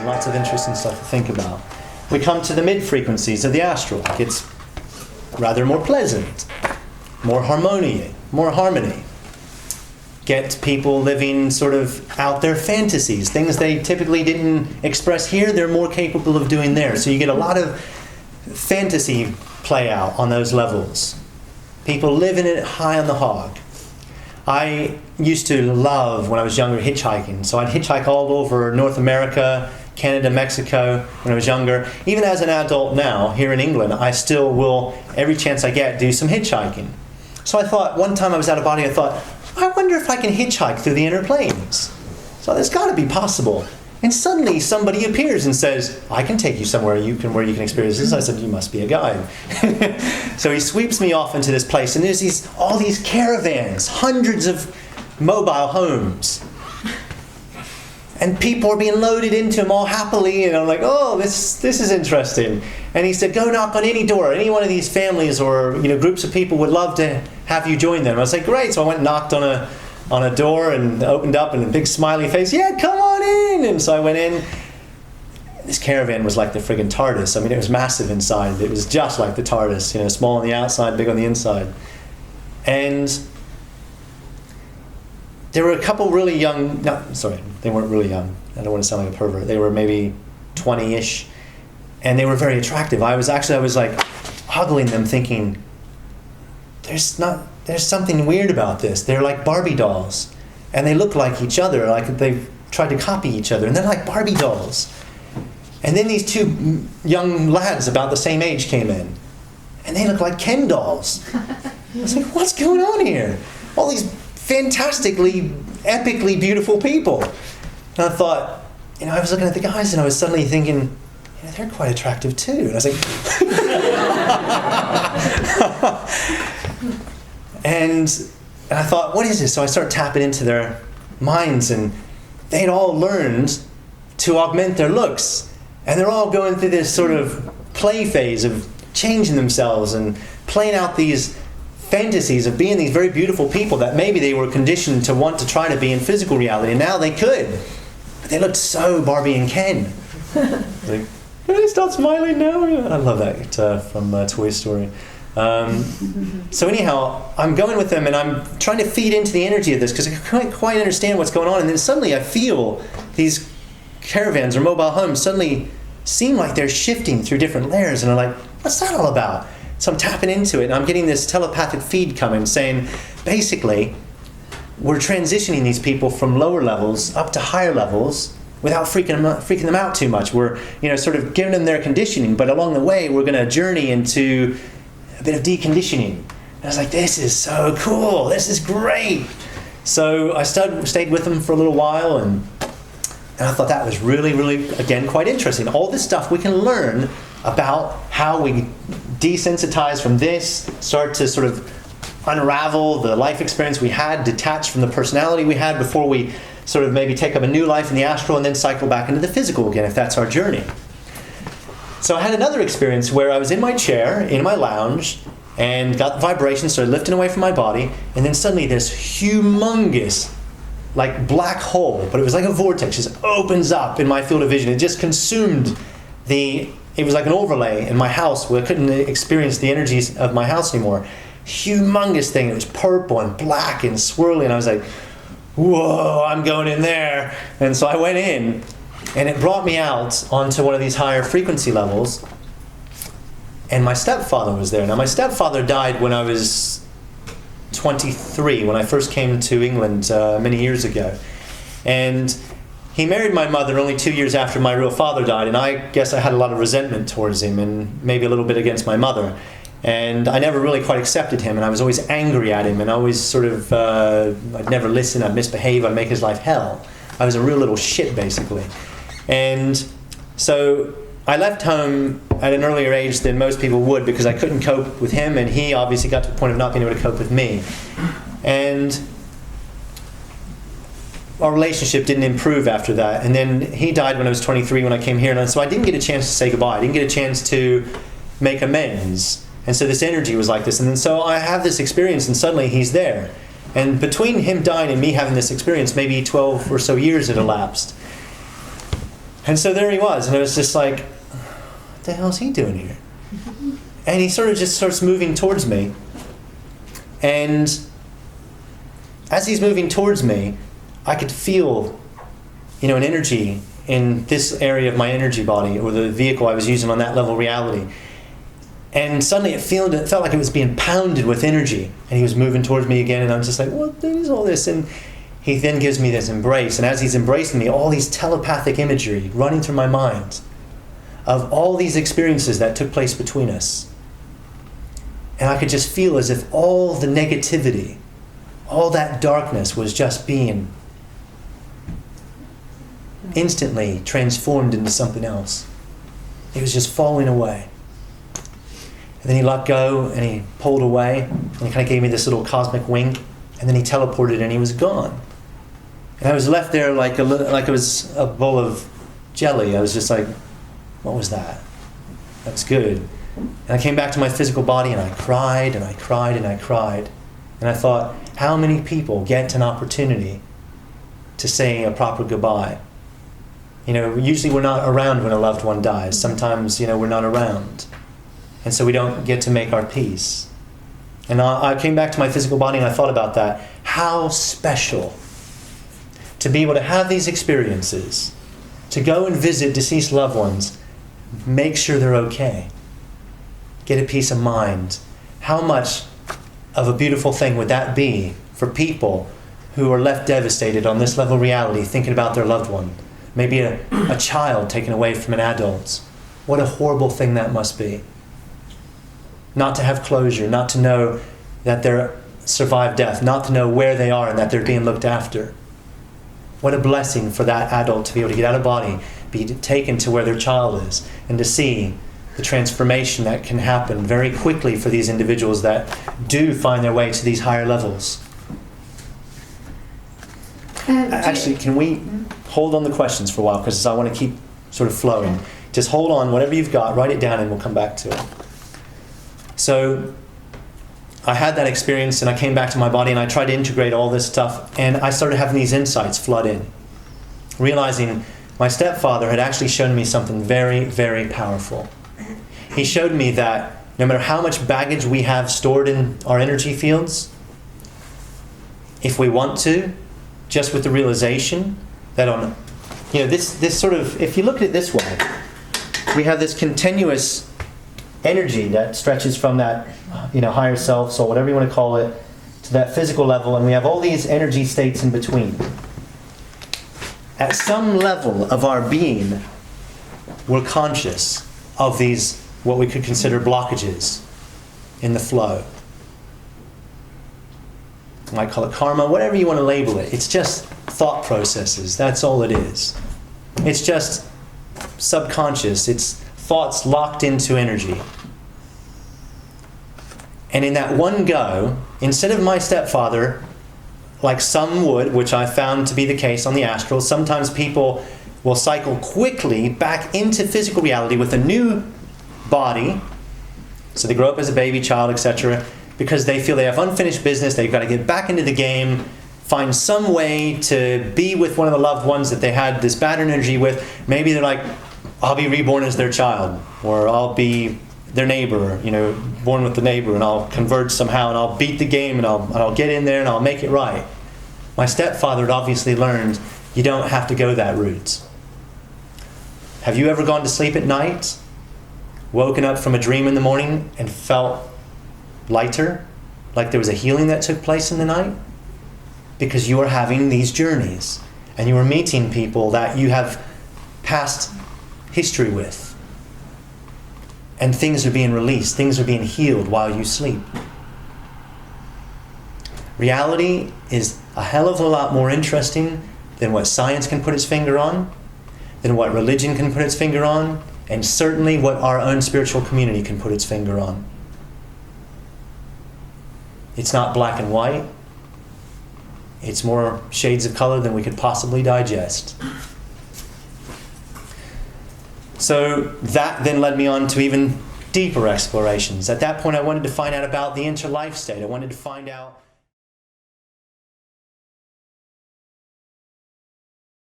lots of interesting stuff to think about. We come to the mid-frequencies of the astral. It gets rather more pleasant, more harmony. Get people living sort of out their fantasies, things they typically didn't express here, they're more capable of doing there. So you get a lot of fantasy play out on those levels. People living it high on the hog. I used to love, when I was younger, hitchhiking. So I'd hitchhike all over North America, Canada, Mexico, when I was younger. Even as an adult now, here in England, I still will, every chance I get, do some hitchhiking. So I thought, one time I was out of body, I thought, I wonder if I can hitchhike through the inner planes. So it's got to be possible. And suddenly somebody appears and says, I can take you somewhere where you can experience this. I said, you must be a guide. So he sweeps me off into this place, and there's all these caravans, hundreds of mobile homes. And people are being loaded into them all happily, and I'm like, oh, this is interesting. And he said, go knock on any door. Any one of these families or groups of people would love to have you join them. I was like, great. So I went and knocked on a door and opened up, and a big smiley face, yeah, come on in. And so I went in. This caravan was like the friggin' TARDIS. I mean, it was massive inside. It was just like the TARDIS, small on the outside, big on the inside. And there were a couple really young, they weren't really young. I don't want to sound like a pervert. They were maybe 20-ish, and they were very attractive. I was like ogling them, thinking, there's something weird about this. They're like Barbie dolls, and they look like each other, like they've tried to copy each other, and they're like Barbie dolls. And then these two young lads about the same age came in, and they look like Ken dolls. I was like, what's going on here? All these fantastically, epically beautiful people. And I thought, I was looking at the guys, and I was suddenly thinking, they're quite attractive too. And I was like, and I thought, what is this? So I started tapping into their minds, and they'd all learned to augment their looks. And they're all going through this sort of play phase of changing themselves and playing out these fantasies of being these very beautiful people that maybe they were conditioned to want to try to be in physical reality, and now they could. But they looked so Barbie and Ken. Like, can I start smiling now? I love that from Toy Story. So anyhow, I'm going with them, and I'm trying to feed into the energy of this because I can't quite understand what's going on. And then suddenly I feel these caravans or mobile homes suddenly seem like they're shifting through different layers, and I'm like, what's that all about? So I'm tapping into it, and I'm getting this telepathic feed coming saying, basically, we're transitioning these people from lower levels up to higher levels without freaking them out too much. We're sort of giving them their conditioning, but along the way we're going to journey into a bit of deconditioning. And I was like, this is so cool. This is great. So I stayed with them for a little while, and I thought that was really, really, again, quite interesting. All this stuff we can learn about how we desensitize from this, start to sort of unravel the life experience we had, detach from the personality we had before we sort of maybe take up a new life in the astral and then cycle back into the physical again, if that's our journey. So I had another experience where I was in my chair, in my lounge, and got the vibration, started lifting away from my body, and then suddenly this humongous, like black hole, but it was like a vortex, just opens up in my field of vision. It just consumed it was like an overlay in my house where I couldn't experience the energies of my house anymore. Humongous thing. It was purple and black and swirly, and I was like, whoa, I'm going in there. And so I went in, and it brought me out onto one of these higher frequency levels, and my stepfather was there. Now, my stepfather died when I was 23, when I first came to England many years ago. And he married my mother only 2 years after my real father died, and I guess I had a lot of resentment towards him and maybe a little bit against my mother. And I never really quite accepted him, and I was always angry at him, and I always sort of, I'd never listen, I'd misbehave, I'd make his life hell. I was a real little shit, basically. And so I left home at an earlier age than most people would because I couldn't cope with him, and he obviously got to the point of not being able to cope with me. And our relationship didn't improve after that. And then he died when I was 23 when I came here, and so I didn't get a chance to say goodbye. I didn't get a chance to make amends. And so this energy was like this. And then so I have this experience, and suddenly he's there. And between him dying and me having this experience, maybe 12 or so years had elapsed. And so there he was, and it was just like, what the hell is he doing here? And he sort of just starts moving towards me. And as he's moving towards me, I could feel, an energy in this area of my energy body, or the vehicle I was using on that level of reality. And suddenly it felt like it was being pounded with energy. And he was moving towards me again, and I was just like, what is all this? And he then gives me this embrace. And as he's embracing me, all these telepathic imagery running through my mind of all these experiences that took place between us. And I could just feel as if all the negativity, all that darkness was just being instantly transformed into something else. It was just falling away. And then he let go and he pulled away and he kind of gave me this little cosmic wink, and then he teleported and he was gone. And I was left there like it was a bowl of jelly. I was just like, what was that? That's good. And I came back to my physical body and I cried and I cried and I cried. And I thought, how many people get an opportunity to say a proper goodbye? Usually we're not around when a loved one dies. Sometimes, we're not around. And so we don't get to make our peace. And I came back to my physical body and I thought about that. How special to be able to have these experiences, to go and visit deceased loved ones, make sure they're okay, get a peace of mind. How much of a beautiful thing would that be for people who are left devastated on this level of reality, thinking about their loved one? Maybe a child taken away from an adult. What a horrible thing that must be. Not to have closure, not to know that they're survived death, not to know where they are and that they're being looked after. What a blessing for that adult to be able to get out of body, be taken to where their child is, and to see the transformation that can happen very quickly for these individuals that do find their way to these higher levels. Actually, can we hold on the questions for a while, because I want to keep sort of flowing. Just hold on, whatever you've got, write it down and we'll come back to it. So I had that experience and I came back to my body and I tried to integrate all this stuff, and I started having these insights flood in, realizing my stepfather had actually shown me something very, very powerful. He showed me that no matter how much baggage we have stored in our energy fields, if we want to, just with the realization that on, this sort of, if you look at it this way, we have this continuous energy that stretches from that, higher self, soul, whatever you want to call it, to that physical level, and we have all these energy states in between. At some level of our being, we're conscious of these, what we could consider blockages in the flow. You might call it karma, whatever you want to label it. It's just thought processes. That's all it is. It's just subconscious. It's thoughts locked into energy. And in that one go, instead of my stepfather, like some would, which I found to be the case on the astral, sometimes people will cycle quickly back into physical reality with a new body. So they grow up as a baby, child, etc., because they feel they have unfinished business, they've got to get back into the game, find some way to be with one of the loved ones that they had this bad energy with. Maybe they're like, I'll be reborn as their child, or I'll be their neighbor, born with the neighbor, and I'll converge somehow, and I'll beat the game, and I'll get in there, and I'll make it right. My stepfather had obviously learned you don't have to go that route. Have you ever gone to sleep at night, woken up from a dream in the morning, and felt lighter, like there was a healing that took place in the night? Because you are having these journeys, and you are meeting people that you have past history with. And things are being released, things are being healed while you sleep. Reality is a hell of a lot more interesting than what science can put its finger on, than what religion can put its finger on, and certainly what our own spiritual community can put its finger on. It's not black and white. It's more shades of color than we could possibly digest. So that then led me on to even deeper explorations. At that point, I wanted to find out about the interlife state. I wanted to find out